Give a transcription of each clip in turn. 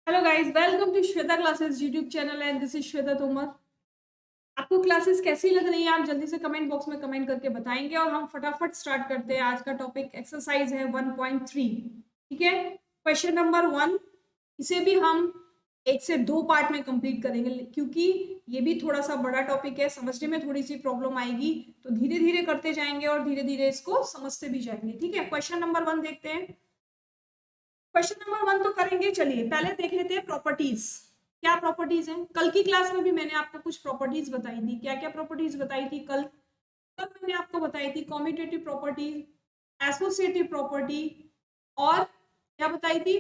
Hello guys, welcome to Shweta classes YouTube channel and this is Shweta Tomar. आपको classes कैसी लग रही हैं? आप जल्दी से कमेंट बॉक्स में कमेंट करके बताएंगे और हम फटाफट स्टार्ट करते हैं। आज का टॉपिक एक्सरसाइज है 1.3। ठीक है, क्वेश्चन नंबर 1। इसे भी हम एक से दो पार्ट में कंप्लीट करेंगे क्योंकि ये भी थोड़ा सा बड़ा टॉपिक है, समझने में थोड़ी सी प्रॉब्लम आएगी, तो धीरे धीरे करते जाएंगे और धीरे धीरे इसको समझते भी जाएंगे। ठीक है, क्वेश्चन नंबर 1 देखते हैं। क्वेश्चन नंबर 1 तो करेंगे, चलिए पहले देख लेते हैं प्रॉपर्टीज। क्या प्रॉपर्टीज हैं? कल की क्लास में भी मैंने आपको कुछ प्रॉपर्टीज बताई थी। क्या क्या प्रॉपर्टीज बताई थी कल? कल मैंने आपको बताई थी कॉम्यूटेटिव प्रॉपर्टी, एसोसिएटिव प्रॉपर्टी, और क्या बताई थी?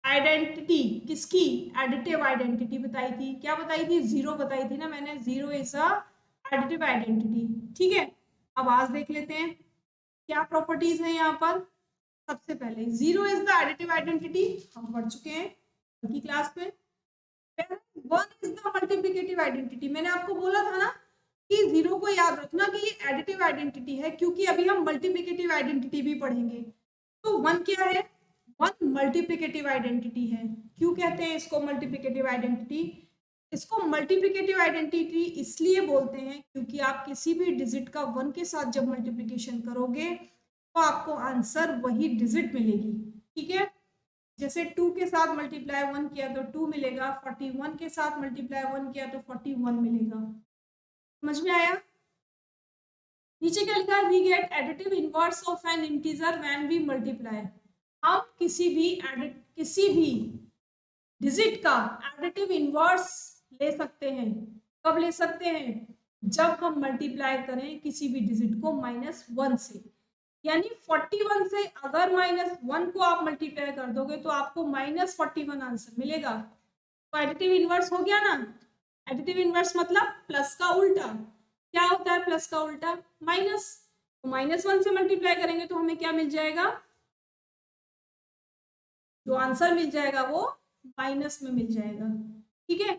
आइडेंटिटी। किसकी? एडिटिव आइडेंटिटी बताई थी। क्या बताई थी? जीरो बताई थी ना मैंने, zero is a additive identity. ठीक है, अब आज देख लेते हैं क्या प्रॉपर्टीज है यहाँ पर। सबसे पहले zero is the additive identity, हम पढ़ चुके हैं की क्लास में। One is the multiplicative identity, मैंने आपको बोला था ना कि जीरो को याद रखना कि ये एडिटिव आइडेंटिटी है, क्योंकि अभी हम मल्टीप्लिकेटिव आइडेंटिटी भी पढ़ेंगे। तो वन क्या है? वन मल्टीप्लिकेटिव आइडेंटिटी है। क्यों कहते हैं इसको मल्टीप्लिकेटिव आइडेंटिटी? इसको मल्टीप्लिकेटिव आइडेंटिटी इसलिए बोलते हैं क्योंकि आप किसी भी डिजिट का वन के साथ जब मल्टीप्लिकेशन करोगे तो आपको आंसर वही डिजिट मिलेगी। ठीक है, जैसे 2 के साथ मल्टीप्लाई 1 किया तो 2 मिलेगा, 41 के साथ मल्टीप्लाई 1 किया तो 41 मिलेगा। समझ में आया? नीचे क्या लिखा है? We get additive inverse of an integer when we multiply. हम किसी भी डिजिट का एडिटिव इनवर्स ले सकते हैं। कब ले सकते हैं? जब हम मल्टीप्लाई करें किसी भी डिजिट को -1 से। यानी 41 से अगर -1 को आप मल्टीप्लाई कर दोगे तो आपको -41 आंसर मिलेगा। तो एडिटिव इनवर्स हो गया ना। एडिटिव इनवर्स मतलब प्लस का उल्टा। क्या होता है प्लस का उल्टा? माइनस। तो -1 से मल्टीप्लाई करेंगे तो हमें क्या मिल जाएगा? जो आंसर मिल जाएगा वो माइनस में मिल जाएगा। ठीक है,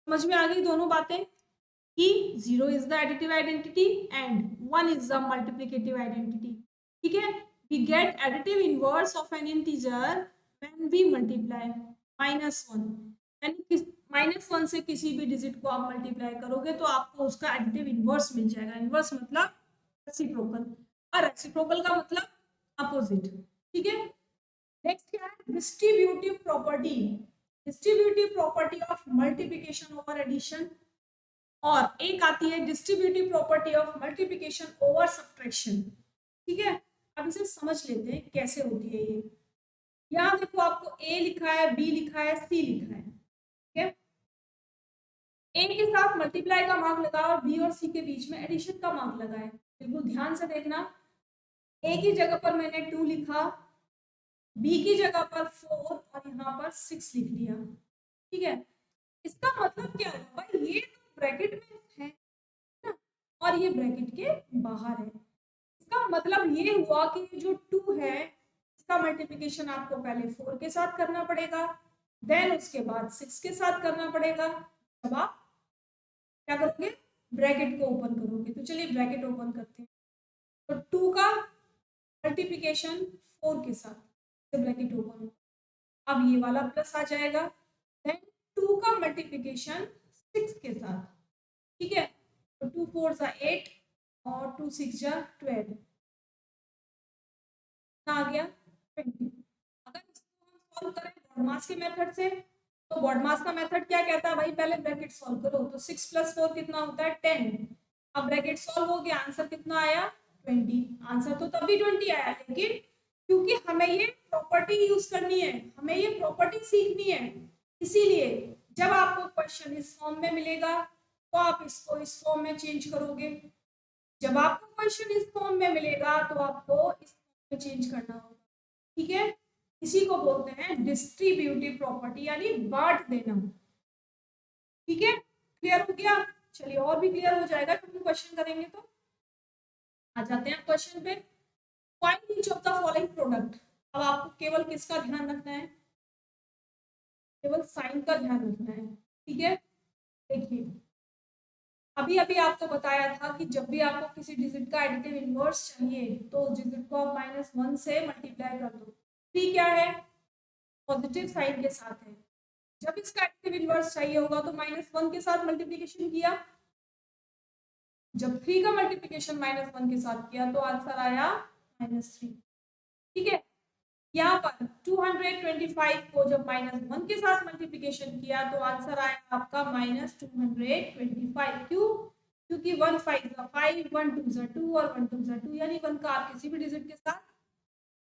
समझ में आ गई दोनों बातें कि zero is the additive identity and one is the multiplicative identity. ठीक है, we get additive inverse of an integer when we multiply -1। यानी -1 से किसी भी डिजिट को आप मल्टीप्लाई करोगे तो आपको उसका एडिटिव इनवर्स मिल जाएगा। इनवर्स मतलब रेसिप्रोकल, और रेसिप्रोकल का मतलब अपोजिट। ठीक है, नेक्स्ट क्या है? Distributive property. Distributive property of multiplication over addition, और एक आती है distributive property of multiplication over subtraction. ठीक है, अब इसे समझ लेते हैं कैसे होती है ये। यहाँ देखो, आपको ए लिखा है, बी लिखा है, सी लिखा है। ठीक है, ए के साथ मल्टीप्लाई का मार्क लगा और बी और सी के बीच में एडिशन का मार्क लगा है। बिल्कुल ध्यान से देखना, ए की जगह पर मैंने 2 लिखा, बी की जगह पर 4 और यहाँ पर 6 लिख दिया। ठीक है, इसका मतलब क्या है भाई? ये तो ब्रैकेट में है ना, और ये ब्रैकेट के बाहर है। इसका मतलब ये हुआ कि जो 2 है इसका मल्टीप्लिकेशन आपको पहले 4 के साथ करना पड़ेगा, देन उसके बाद 6 के साथ करना पड़ेगा। जब आप क्या करोगे? ब्रैकेट को ओपन करोगे। तो चलिए ब्रैकेट ओपन करते हैं। तो 2 का मल्टीप्लिकेशन 4 के साथ, ब्रैकेट ओपन, अब ये वाला प्लस आ जाएगा। देन 2 का मल्टीप्लिकेशन 6 के साथ। ठीक है, तो 2 4 जा 8 और 2 6 जा 12, आ गया 20। अगर इसको हम सॉल्व करें बॉडमास के मेथड से, तो बॉडमास का मेथड क्या कहता है भाई? पहले ब्रैकेट सॉल्व करो। तो 6 + 4 कितना होता है? 10। अब ब्रैकेट सॉल्व हो गया, आंसर कितना आया? 20। आंसर तो तभी 20 आया, लेकिन क्योंकि हमें ये प्रॉपर्टी यूज करनी है, हमें ये प्रॉपर्टी सीखनी है, इसीलिए जब आपको क्वेश्चन इस फॉर्म में मिलेगा तो आप इसको इस फॉर्म में चेंज करोगे। जब आपको क्वेश्चन इस फॉर्म में मिलेगा तो आपको इस फॉर्म में चेंज करना होगा। ठीक है, इसी को बोलते हैं डिस्ट्रीब्यूटिव प्रॉपर्टी, यानी बांट देना। ठीक है, क्लियर हो गया? चलिए और भी क्लियर हो जाएगा क्योंकि क्वेश्चन करेंगे तो। आ जाते हैं क्वेश्चन पे। Find each of the following product. अब आपको केवल किसका ध्यान रखना है? केवल साइन का ध्यान रखना है। ठीक है, देखिए अभी अभी आपको बताया था कि जब भी आपको किसी डिजिट का एडिटिव इनवर्स चाहिए तो उस डिजिट को आप -1 से मल्टीप्लाई कर दो। 3 क्या है? पॉजिटिव साइन के साथ है। जब इसका एडिटिव इनवर्स चाहिए होगा तो -1 के साथ मल्टीप्लीकेशन किया, जब 3 का मल्टीप्लीकेशन -1 के साथ किया तो आंसर आया -3। ठीक है, यहाँ पर 225 को जब -1 के साथ मल्टीप्लीकेशन किया तो आंसर आया आपका -225। क्यों? क्योंकि 1 5 5, 1 2 2 और 1 2 2, यानी 1 का आप किसी भी डिजिट के साथ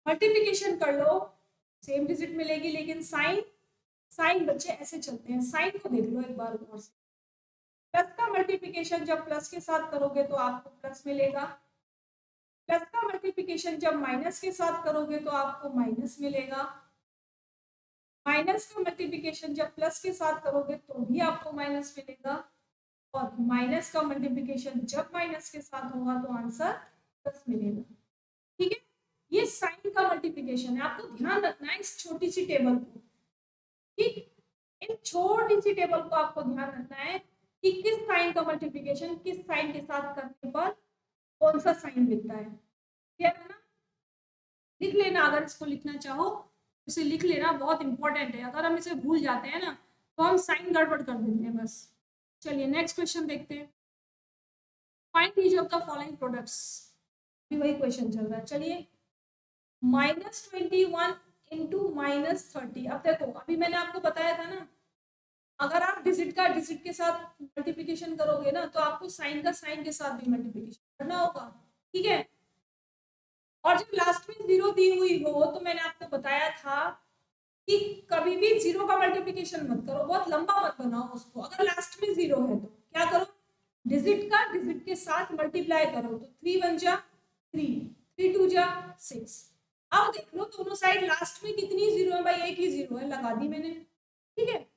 मल्टीप्लीकेशन कर लो सेम डिजिट मिलेगी। लेकिन साइन साइन बच्चे ऐसे चलते हैं, साइन को देख लो एक बार और से। प्लस का मल्टीप्लिकेशन जब प्लस के साथ करोगे तो आपको प्लस मिलेगा, प्लस का मल्टीप्लिकेशन जब माइनस के साथ करोगे तो आपको माइनस मिलेगा, माइनस का मल्टीप्लिकेशन जब प्लस के साथ करोगे तो भी आपको माइनस मिलेगा, और माइनस का मल्टीप्लिकेशन जब माइनस के साथ होगा तो आंसर प्लस मिलेगा। ठीक है, ये साइन का मल्टीप्लिकेशन है, आपको ध्यान रखना है इस छोटी सी टेबल को। ठीक, इन छोटी सी टेबल को आपको ध्यान रखना है कि किस साइन का मल्टीप्लिकेशन किस साइन के साथ करने पर कौन सा साइन मिलता है। क्लियर है ना? लिख लेना, अगर इसको लिखना चाहो इसे लिख लेना, बहुत इंपॉर्टेंट है। अगर हम इसे भूल जाते हैं ना तो हम साइन गड़बड़ कर देते हैं बस। चलिए नेक्स्ट क्वेश्चन देखते हैं। Find each of the following products, भी वही क्वेश्चन चल रहा है। चलिए, -21 इंटू -30। अब देखो, अभी मैंने आपको बताया था ना, अगर आप डिजिट का डिजिट के साथ मल्टीप्लिकेशन करोगे ना तो आपको साइन का साइन के साथ भी मल्टीप्लिकेशन करना होगा। ठीक है, और जब लास्ट में जीरो दी हुई हो तो मैंने आपको बताया था कि कभी भी जीरो का मल्टीप्लिकेशन मत करो, बहुत लंबा मत बनाओ उसको। अगर लास्ट में जीरो है तो क्या करो, डिजिट का डिजिट के साथ मल्टीप्लाई करो, तो 3 1 जा 3, 3 2 जा 6। अब देख लो दोनों साइड लास्ट में कितनी जीरो है भाई, एक ही जीरो है, लगा दी मैंने। ठीक है,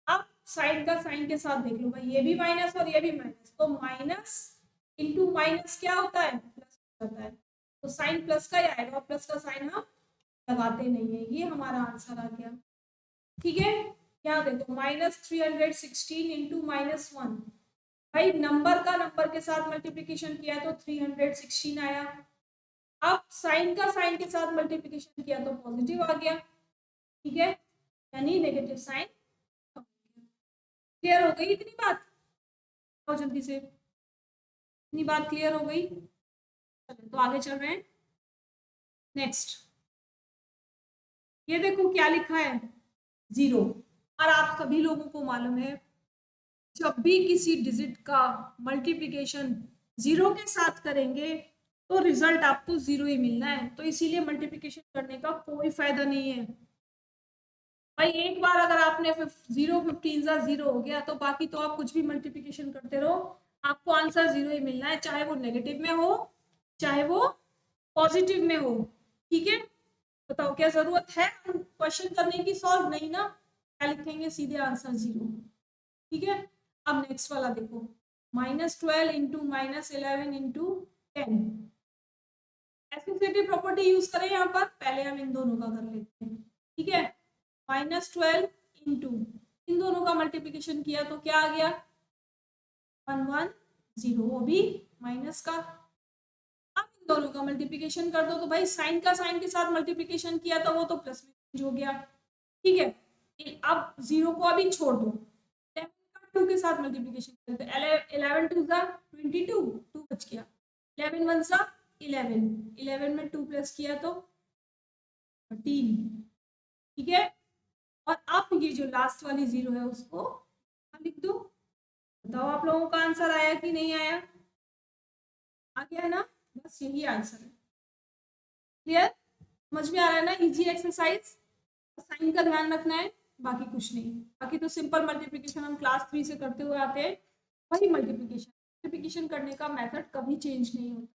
अब साइन का साइन के साथ देख लो भाई, ये भी माइनस और ये भी माइनस, तो माइनस इंटू माइनस क्या होता है, प्लस होता है। तो साइन प्लस का ही आएगा, प्लस का साइन हम लगाते नहीं है। ये हमारा आंसर आ गया। ठीक है, यहाँ देखो -316 इंटू -1, भाई नंबर का नंबर के साथ मल्टीप्लिकेशन किया तो 316 आया। अब साइन का साइन के साथ मल्टीप्लिकेशन किया तो पॉजिटिव आ गया। ठीक है, यानी नेगेटिव साइन। क्लियर हो गई इतनी बात? और जल्दी से, इतनी बात क्लियर हो गई? चलो तो आगे चल रहे हैं। नेक्स्ट, ये देखो क्या लिखा है, 0। और आप सभी लोगों को मालूम है जब भी किसी डिजिट का मल्टीप्लिकेशन 0 के साथ करेंगे तो रिजल्ट आपको 0 ही मिलना है, तो इसीलिए मल्टीप्लिकेशन करने का कोई फायदा नहीं है भाई। एक बार अगर आपने 0 15 सा 0 हो गया तो बाकी तो आप कुछ भी मल्टीप्लिकेशन करते रहो, आपको आंसर 0 ही मिलना है, चाहे वो नेगेटिव में हो चाहे वो पॉजिटिव में हो। ठीक है, बताओ क्या जरूरत है क्वेश्चन करने की, सॉल्व नहीं ना, क्या लिखेंगे, सीधे आंसर 0। ठीक है, अब नेक्स्ट वाला देखो, -12 into -11 into 10। Associative property use करें यहाँ पर, पहले हम इन दोनों का कर लेते हैं। ठीक है, -12 इंटू इन दोनों का मल्टीप्लिकेशन किया तो क्या आ गया, 110, वो भी माइनस का। अब इन दोनों का मल्टीप्लिकेशन कर दो तो भाई साइन का साइन के साथ मल्टीप्लिकेशन किया था वो तो प्लस में चेंज हो गया। ठीक है, अब 0 को अभी छोड़ दो, 2 के साथ मल्टीप्लिकेशन करते हैं, 11 2 जा 22, 2 बच गया, 11 1 जा 11, 11 में 2 प्लस किया तो 13। ठीक है, और अब ये जो लास्ट वाली 0 है उसको लिख दो। बताओ आप लोगों का आंसर आया कि नहीं आया? आ गया है ना, बस यही आंसर है। क्लियर, समझ में आ रहा है ना, इजी एक्सरसाइज। साइन का ध्यान रखना है, बाकी कुछ नहीं। बाकी तो सिंपल मल्टीप्लिकेशन हम क्लास 3 से करते हुए आते हैं, वही मल्टीप्लिकेशन करने का मेथड कभी चेंज नहीं होता।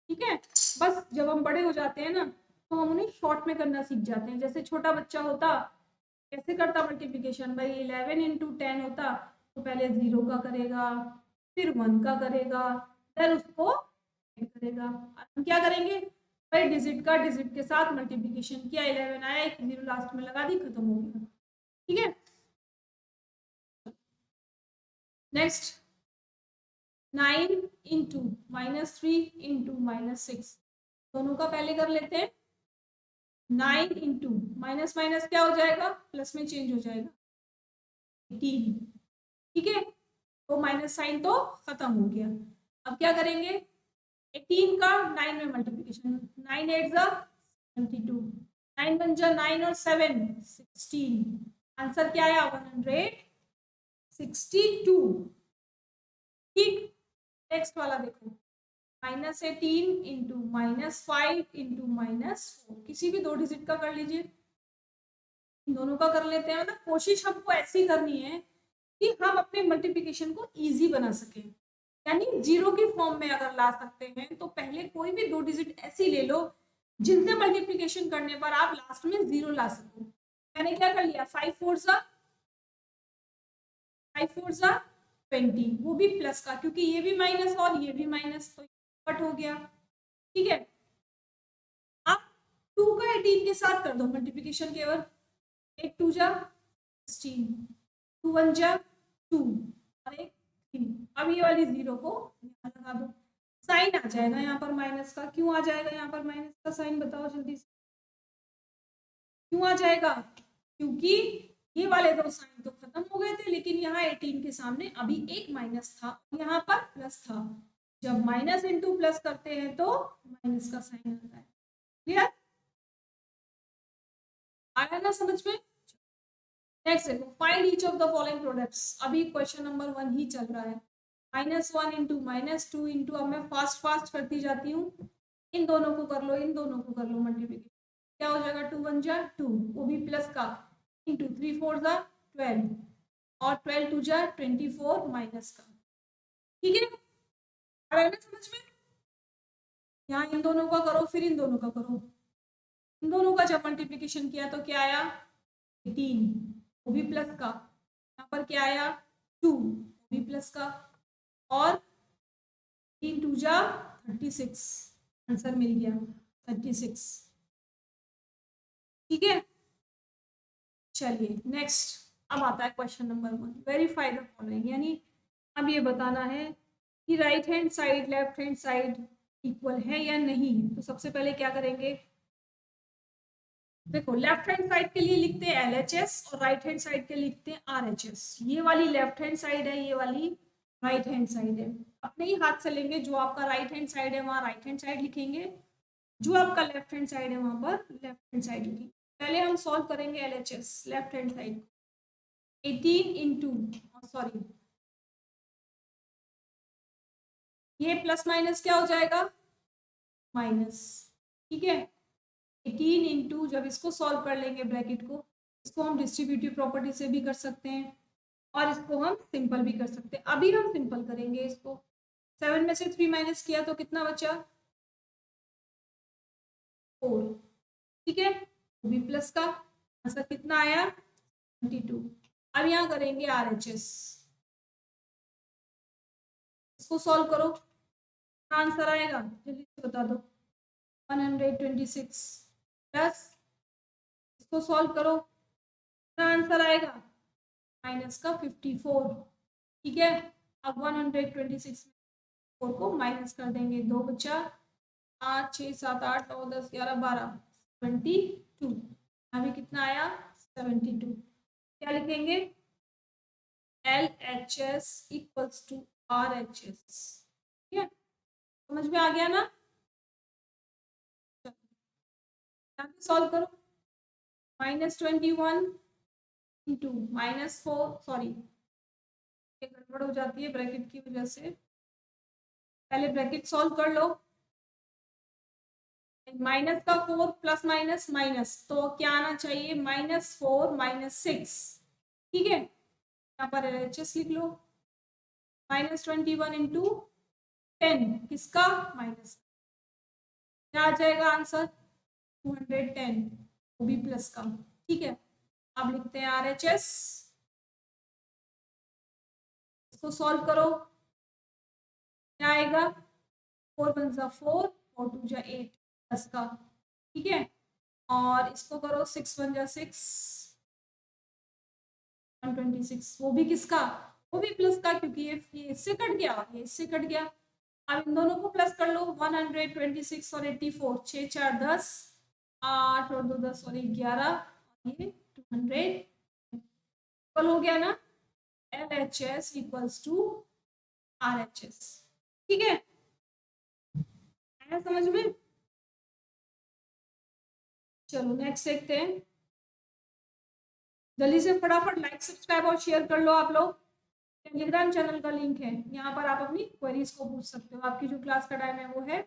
ठीक है, बस जब हम बड़े हो जाते हैं ना तो हम उन्हें शॉर्ट में करना सीख जाते हैं। जैसे छोटा बच्चा होता कैसे करता मल्टीप्लिकेशन, भाई 11 इंटू 10 होता तो पहले 0 का करेगा, फिर 1 का करेगा, फिर उसको करेगा। हम क्या करेंगे भाई, डिजिट का डिजिट के साथ मल्टीप्लिकेशन किया, 11 आया, एक 0 लास्ट में लगा दी, खत्म हो गया। ठीक है, नेक्स्ट 9 इंटू -3 इंटू -6, दोनों का पहले कर लेते हैं। 9 इंटू माइनस माइनस क्या हो जाएगा, प्लस में चेंज हो जाएगा 18। ठीक है, तो माइनस साइन तो खत्म हो गया। अब क्या करेंगे, 18 का 9 में मल्टीप्लिकेशन, 9 8 जा 22, 9 1 जा 9 और 7 16। आंसर क्या आया 162। ठीक, नेक्स्ट वाला देखो, -18 इंटू -5 इंटू -4, किसी भी दो डिजिट का कर लीजिए, इन दोनों का कर लेते हैं। मतलब कोशिश हमको ऐसी करनी है कि हम अपने मल्टीप्लिकेशन को इजी बना सकें, यानी जीरो की फॉर्म में अगर ला सकते हैं तो पहले कोई भी दो डिजिट ऐसी ले लो जिनसे मल्टीप्लिकेशन करने पर आप लास्ट में जीरो ला सको। मैंने क्या कर लिया, 5 4 20, वो भी प्लस का, क्योंकि ये भी माइनस और ये भी माइनस, तो कट हो गया। ठीक है, आप 2 का 18 के साथ कर दो मल्टीप्लिकेशन केवल, 8 2 जा 16, 2 1 जा 2 और 1 3। अब ये वाली जीरो को यहाँ लगा दो, साइन आ जाएगा यहाँ पर माइनस का। क्यों आ जाएगा यहाँ पर माइनस का साइन, बताओ जल्दी से, क्यों आ जाएगा, क्योंकि ये वाले दो साइन तो खत्म हो गए थे, लेकिन यहाँ 18 के सामने अभी एक माइनस था, यहाँ पर प्लस था। जब माइनस इंटू प्लस करते हैं तो माइनस का साइन आता है। क्लियर, आया ना समझ में। नेक्स्ट देखो, find each of the following products. अभी क्वेश्चन नंबर 1 ही चल रहा है। -1 इंटू -2 इंटू, अब मैं फास्ट फास्ट करती जाती हूँ, इन दोनों को कर लो, इन दोनों को कर लो मल्टीप्लिकेशन, क्या हो जाएगा 2 1 जा 2, वो भी प्लस का, इंटू 3 4 जा 12 और 12 2 जा 24 माइनस का। ठीक है, आ रहा है ना समझ में। यहाँ इन दोनों का करो, फिर इन दोनों का करो, इन दोनों का जब मल्टीप्लिकेशन किया तो क्या आया 18, वो भी प्लस का, यहाँ पर क्या आया 2, वो भी प्लस का, और 3 2 जा 36, आंसर मिल गया 36। ठीक है, चलिए नेक्स्ट, अब आता है question number 1, verify the following, यानी अब ये बताना है कि right hand side left hand side equal है या नहीं। तो सबसे पहले क्या करेंगे, देखो लेफ्ट हैंड साइड के लिए लिखते हैं LHS और राइट हैंड साइड के लिए लिखते हैं RHS। ये वाली लेफ्ट हैंड साइड है, ये वाली राइट हैंड साइड है। अपने ही हाथ से लेंगे, जो आपका राइट हैंड साइड है वहां राइट हैंड साइड लिखेंगे, जो आपका लेफ्ट हैंड साइड है वहां पर लेफ्ट हैंड साइड लिखेंगे। पहले हम सॉल्व करेंगे LHS left hand side, 18 into, sorry ये प्लस माइनस क्या हो जाएगा माइनस। ठीक है, 18 इंटू, जब इसको सॉल्व कर लेंगे ब्रैकेट को, इसको हम डिस्ट्रीब्यूटिव प्रॉपर्टी से भी कर सकते हैं और इसको हम सिंपल भी कर सकते हैं। अभी हम सिंपल करेंगे इसको, 7 में से 3 माइनस किया तो कितना बचा 4। ठीक है, वो भी प्लस का, आंसर कितना आया 22। अब यहाँ करेंगे RHS, इसको सॉल्व करो, आंसर आएगा जल्दी से बता दो 126 प्लस, इसको सॉल्व करो, आंसर आएगा माइनस का 54। ठीक है, अब 126 4 को माइनस कर देंगे, 2 बचा, 8 6 7 8 9 10 11 12 72, अभी कितना आया 72। क्या लिखेंगे LHS इक्वल्स टू RHS। ठीक है, समझ में आ गया ना, सॉल्व करो, -21 इंटू -4, सॉरी गड़बड़ हो जाती है ब्रैकेट की वजह से, पहले ब्रैकेट सॉल्व कर लो, माइनस का 4 प्लस माइनस माइनस, तो क्या आना चाहिए -4 -6। ठीक है, यहाँ पर LHS लिख लो, -21 इंटू 10, किसका माइनस, क्या आ जाएगा आंसर 210, वो भी प्लस का। ठीक है, अब लिखते हैं RHS, इसको सॉल्व करो, क्या आएगा 4 1 जा 4 4 2 जा 8 प्लस का। ठीक है, और इसको करो 6 1 जा 6 126, वो भी किसका, वो भी प्लस का, क्योंकि ये इससे कट गया, ये इससे कट गया। अब इन दोनों को प्लस कर लो, 126 और 84, 6 4 10 8 और 2 10 और 11, ये 200 इक्वल हो गया ना, LHS इक्वल्स टू RHS। ठीक है, आया समझ में? चलो नेक्स्ट देखते हैं। जल्दी से फटाफट लाइक सब्सक्राइब और शेयर कर लो आप लोग। टेलीग्राम चैनल का लिंक है, यहाँ पर आप अपनी क्वेरीज को पूछ सकते हो। आपकी जो क्लास का टाइम है वो है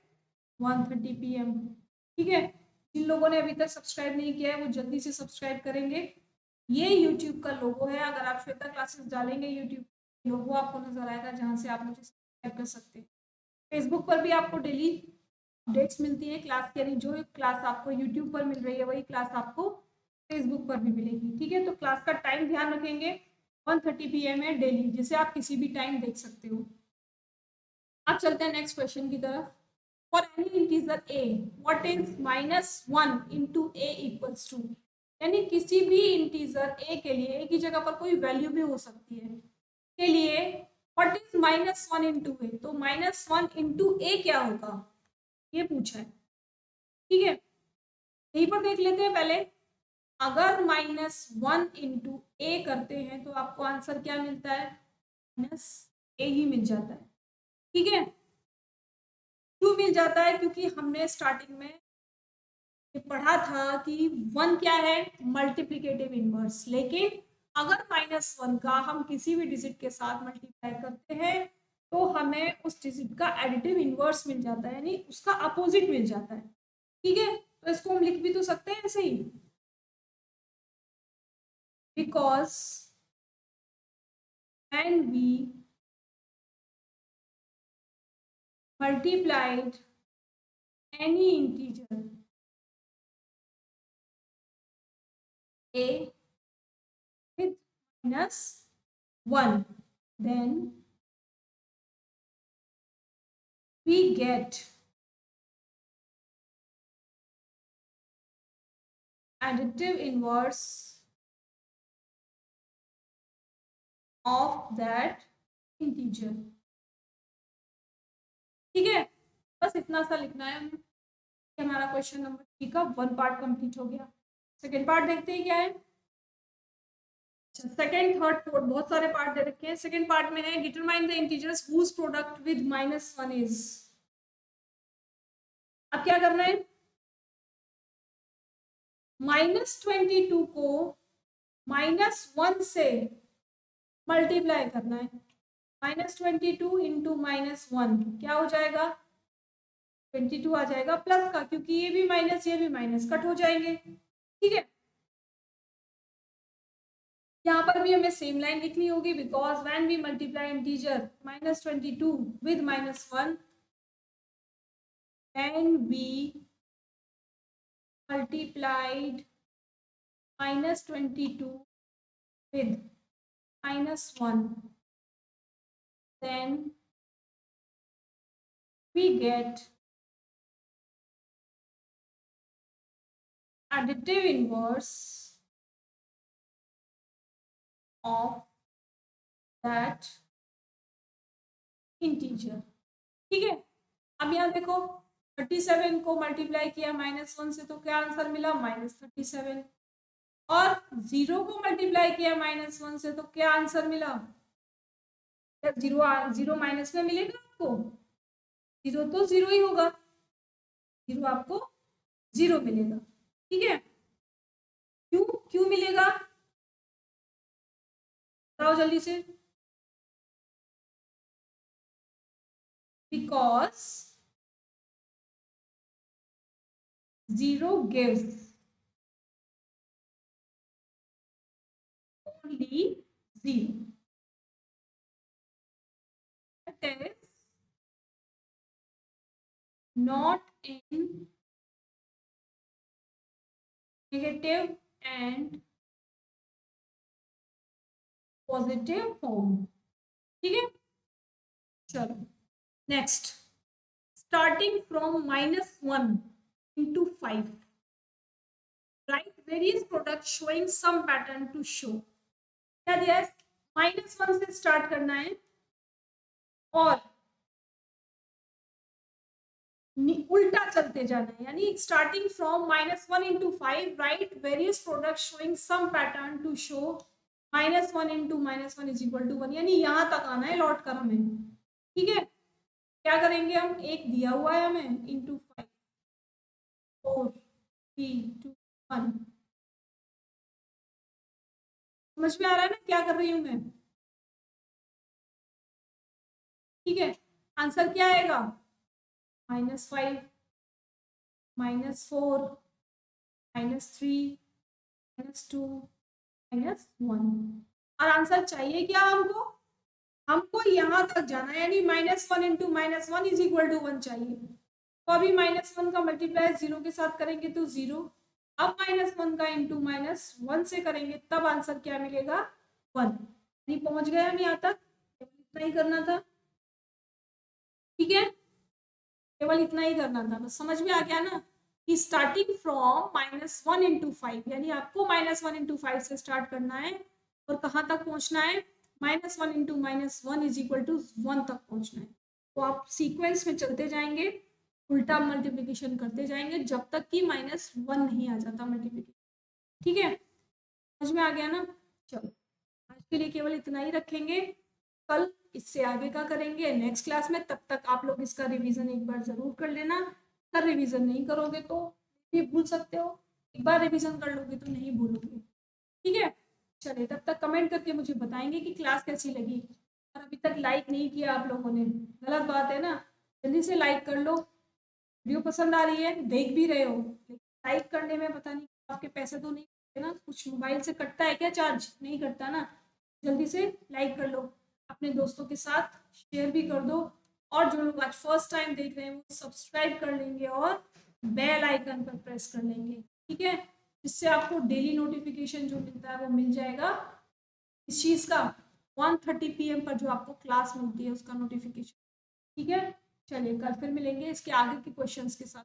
1:30 PM। ठीक है, जिन लोगों ने अभी तक सब्सक्राइब नहीं किया है वो जल्दी से सब्सक्राइब करेंगे। ये यूट्यूब का लोगो है, अगर आप श्वेता क्लासेस डालेंगे यूट्यूब लोगो आपको नजर आएगा, जहाँ से आप मुझे सब्सक्राइब कर सकते हैं। फेसबुक पर भी आपको डेली अपडेट्स मिलती है क्लास की, यानी जो क्लास आपको यूट्यूब पर मिल रही है वही क्लास आपको फेसबुक पर भी मिलेगी। ठीक है, तो क्लास का टाइम ध्यान रखेंगे, 1:30 PM है डेली, जिसे आप किसी भी टाइम देख सकते हो। अब चलते हैं नेक्स्ट क्वेश्चन की तरफ। For any integer a what is -1 into a equals to, यानी किसी भी इंटीजर a के लिए, a की जगह पर कोई वैल्यू भी हो सकती है, के लिए व्हाट इज -1 इंटू ए, तो -1 इंटू ए क्या होगा ये पूछा है। ठीक है, यहीं पर देख लेते हैं पहले। अगर -1 इंटू ए करते हैं तो आपको आंसर क्या मिलता है, -a ही मिल जाता है। ठीक है, क्यों मिल जाता है, क्योंकि हमने स्टार्टिंग में पढ़ा था कि 1 क्या है, मल्टीप्लीकेटिव इनवर्स। लेकिन अगर -1 का हम किसी भी डिजिट के साथ मल्टीप्लाई करते हैं तो हमें उस डिजिट का एडिटिव इनवर्स मिल जाता है, यानी उसका अपोजिट मिल जाता है। ठीक है, तो इसको हम लिख भी तो सकते हैं ऐसे ही, because when we multiplied any integer a with -1, then we get additive inverse of that integer। ठीक है, बस इतना सा लिखना है हमें। हमारा क्वेश्चन नंबर 3 का 1 पार्ट कंप्लीट हो गया। सेकेंड पार्ट देखते हैं क्या है। सेकेंड थर्ड फोर्थ बहुत सारे पार्ट दे रखे हैं। सेकेंड पार्ट में है determine the integers whose product with -1 is. अब क्या करना है, -22 को -1 से मल्टीप्लाई करना है। -22 इंटू -1 क्या हो जाएगा, 22 आ जाएगा प्लस का, क्योंकि ये भी माइनस ये भी माइनस कट हो जाएंगे। ठीक है, यहाँ पर भी हमें सेम लाइन लिखनी होगी, because when we multiply integer -22 with -1, when we multiplied -22 with -1, then we get additive inverse of that integer। ठीक है, अब यहाँ देखो 37 को मल्टीप्लाई किया -1 से तो क्या आंसर मिला, -37। और 0 को मल्टीप्लाई किया -1 से तो क्या आंसर मिला, जीरो। जीरो माइनस में मिलेगा आपको, जीरो तो जीरो ही होगा, जीरो आपको जीरो मिलेगा। ठीक है, क्यों क्यों मिलेगा, बताओ जल्दी से। Because 0 gives only 0, that is not in negative and positive form. ठीक है, चलो next. Starting from -1 into 5, write various products showing some pattern to show। क्या दिया है, -1 से स्टार्ट करना है और उल्टा चलते जाना है, यानी starting from -1 into 5 right various products showing some pattern to show -1 into -1 is equal to 1, यानी यहाँ तक आना है लौट कर हमें। ठीक है, क्या करेंगे हम, एक दिया हुआ है हमें इंटू 5 4 3 2 1। समझ में आ रहा है ना क्या कर रही हूँ मैं? ठीक है, आंसर क्या आएगा, -5 -4 -3 -2 -1। और आंसर चाहिए क्या हमको, हमको यहाँ तक जाना है, यानी -1 into -1 is equal to 1 चाहिए। तो अभी -1 का मल्टीप्लाई 0 के साथ करेंगे तो 0, अब -1 का इंटू -1 से करेंगे तब आंसर क्या मिलेगा, 1। नहीं पहुंच गए हम यहाँ तक, इतना ही करना था। ठीक है, केवल इतना ही करना था, बस समझ में आ गया ना कि स्टार्टिंग फ्रॉम -1 into 5, यानी आपको -1 into 5 से स्टार्ट करना है और कहाँ तक पहुंचना है, -1 into -1 is equal to 1 तक पहुंचना है। तो आप सीक्वेंस में चलते जाएंगे, उल्टा मल्टीप्लिकेशन करते जाएंगे जब तक कि -1 नहीं आ जाता मल्टीप्लिकेशन। ठीक है, समझ में आ गया ना। चलो आज के लिए केवल इतना ही रखेंगे, कल इससे आगे का करेंगे नेक्स्ट क्लास में। तब तक आप लोग इसका रिवीजन एक बार जरूर कर लेना, अगर रिवीजन नहीं करोगे तो भी भूल सकते हो, एक बार रिवीजन कर लोगे तो नहीं भूलोगे। ठीक है, चलिए तब तक कमेंट करके मुझे बताएंगे कि क्लास कैसी लगी। और अभी तक लाइक नहीं किया आप लोगों ने, गलत बात है ना, जल्दी से लाइक कर लो। वीडियो पसंद आ रही है, देख भी रहे हो, लाइक करने में पता नहीं आपके पैसे तो नहीं कटते ना, कुछ मोबाइल से कटता है क्या, चार्ज नहीं कटता ना। जल्दी से लाइक कर लो, अपने दोस्तों के साथ शेयर भी कर दो, और जो लोग आज फर्स्ट टाइम देख रहे हैं वो सब्सक्राइब कर लेंगे और बेल आइकन पर प्रेस कर लेंगे। ठीक है, जिससे आपको डेली नोटिफिकेशन जो मिलता है वो मिल जाएगा। इस चीज़ का 1:30 PM पर जो आपको क्लास मिलती है उसका नोटिफिकेशन। ठीक है, चलिए कल फिर मिलेंगे इसके आगे के क्वेश्चंस के साथ।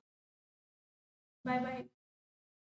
Bye bye.